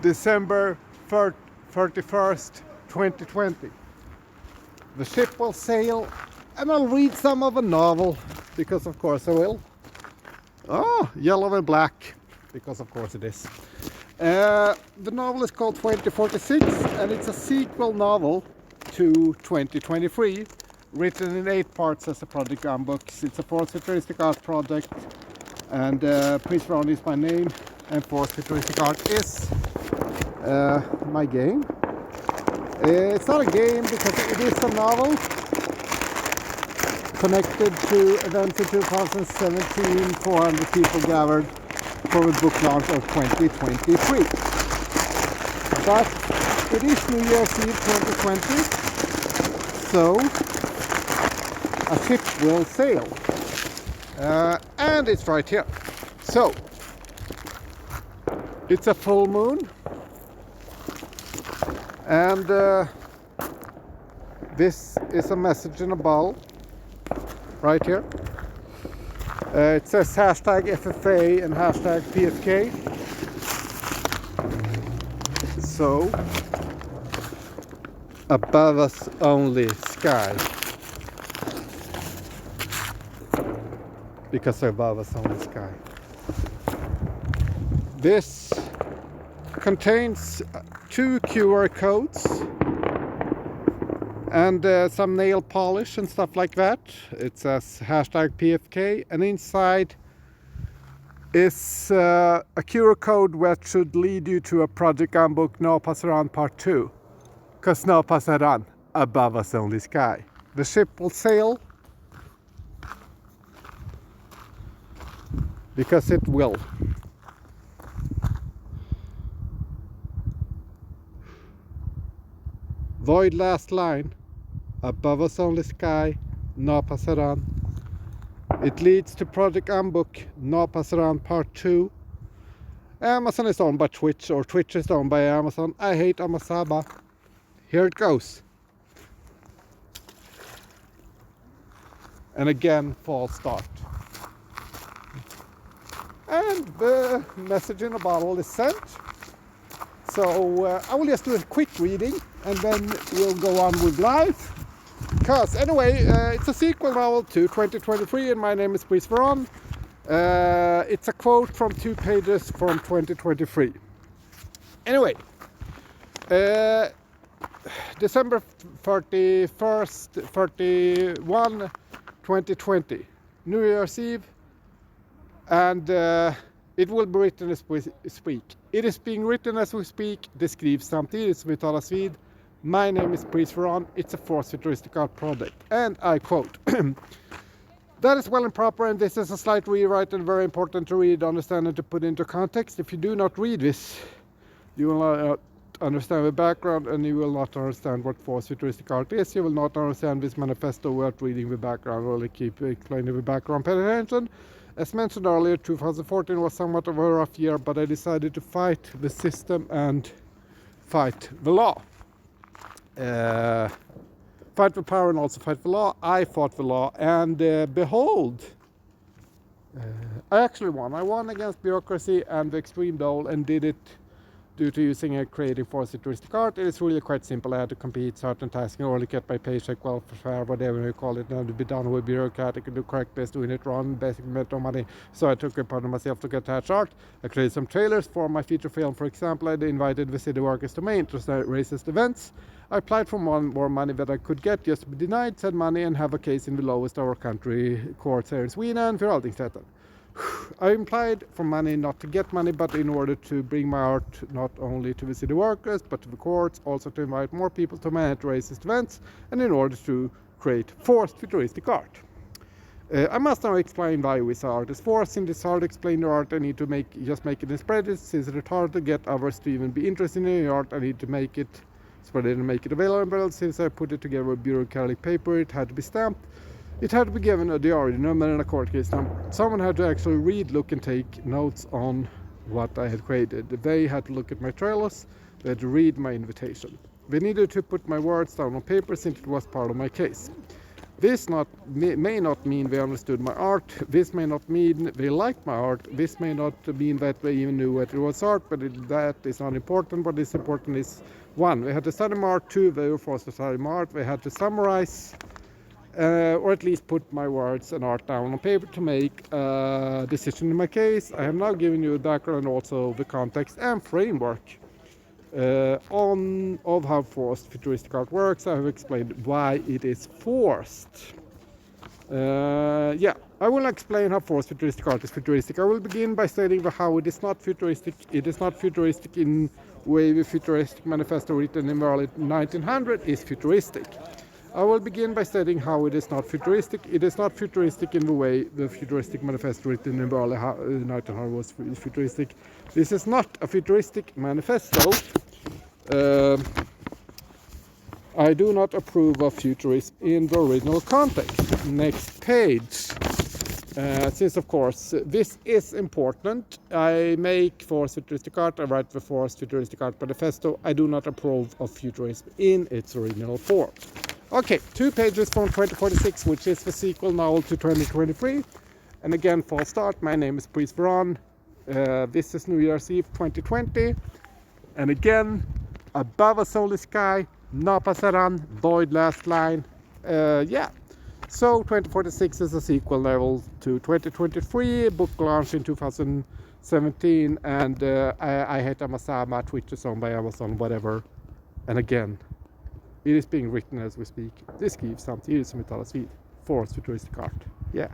December 31st, 2020. The ship will sail and I'll read some of a novel, because of course I will. Oh, yellow and black, because of course it is. The novel is called 2046 and it's a sequel novel to 2023, written in 8 parts as a project umbricks. It's a futuristic art project, and Pries Verhon is my name, and futuristic art is my game. It's not a game because it is a novel connected to events in 2017. 400 people gathered for the book launch of 2023. But it is New Year's Eve 2020, so a ship will sail. And it's right here. So, it's a full moon. And this is a message in a bottle right here. It says hashtag FFA and hashtag PFK. So, above us only sky. Because above us only sky. This contains 2 QR codes and some nail polish and stuff like that. It says hashtag PFK, and inside is a QR code that should lead you to a project umbook No Passaran Part 2. Because No Passaran, above us only sky. The ship will sail because it will. Void last line, above us only sky, No Passaran. It leads to Project Umbook, No Passaran Part 2. Amazon is owned by Twitch, or Twitch is owned by Amazon. I hate Amasaba. Here it goes. And again, false start. And the message in a bottle is sent. So I will just do a quick reading and then we'll go on with live. Because anyway, it's a sequel novel to 2023 and my name is Pries Verhon. It's a quote from 2 pages from 2023. Anyway, December 31st, 31, 2020, New Year's Eve, and it will be written as we speak. It is being written as we speak. Det skrivs samtidigt som vi talas vid. My name is Pries Verhon. It's a futuristic art project. And I quote, that is well and proper, and this is a slight rewrite and very important to read, understand, and to put into context. If you do not read this, you will not understand the background, and you will not understand what futuristic art is. You will not understand this manifesto without reading the background. Really keep explaining the background. Pay attention. As mentioned earlier, 2014 was somewhat of a rough year, but I decided to fight the system and fight the law. Fight the power and also fight the law. I fought the law, and behold, I actually won. I won against bureaucracy and the extreme dole, and did it due to using a creative futuristic art. It is really quite simple. I had to complete certain tasks in order to get my paycheck, welfare, whatever you call it, and to be done with bureaucratic and do correct best, doing it wrong, basically meant no money. So I took it upon myself to get attached art. I created some trailers for my feature film, for example. I invited the city workers to my interest racist events. I applied for more money that I could get, just to be denied said money and have a case in the lowest of our country courts here in Sweden, Förvaltningsrätten. I applied for money not to get money, but in order to bring my art not only to the city workers, but to the courts, also to invite more people to my racist events, and in order to create forced futuristic art. I must now explain why this art is forced. In this art, explain the art, I need to just make it in spread. Since it's hard to get others to even be interested in the art, I need to make it spread it and make it available. Since I put it together with bureaucratic paper, it had to be stamped. It had to be given a diary number and a court case number. Someone had to actually read, look, and take notes on what I had created. They had to look at my trailers. They had to read my invitation. They needed to put my words down on paper since it was part of my case. This may not mean they understood my art. This may not mean they liked my art. This may not mean that they even knew that it was art, but that is not important. What is important is, one, they had to study my art. Two, they were forced to study my art. They had to summarize, or at least put my words and art down on paper to make a decision in my case. I have now given you a background, also the context and framework of how forced futuristic art works. I have explained why it is forced. Yeah, I will explain how forced futuristic art is futuristic. I will begin by stating how it is not futuristic. It is not futuristic in way the futuristic manifesto written in the early 1900s is futuristic. I will begin by stating how it is not futuristic. It is not futuristic in the way the futuristic manifesto written in the early 1900s was futuristic. This is not a futuristic manifesto. I do not approve of futurism in the original context. Next page. Since, of course, this is important, I make forced futuristic art. I write the forced futuristic art manifesto. I do not approve of futurism in its original form. Okay, 2 pages from 2046, which is the sequel novel to 2023. And again, false start. My name is Pries Verhon. This is New Year's Eve 2020. And again, above a solar sky, no pasaran, void last line. Yeah. So 2046 is a sequel novel to 2023, book launched in 2017, and I hate Amasama, Twitter song by Amazon, whatever. And again, it is being written as we speak. Det skrivs samtidigt som vi talas vid. Forced futuristic art. Yeah.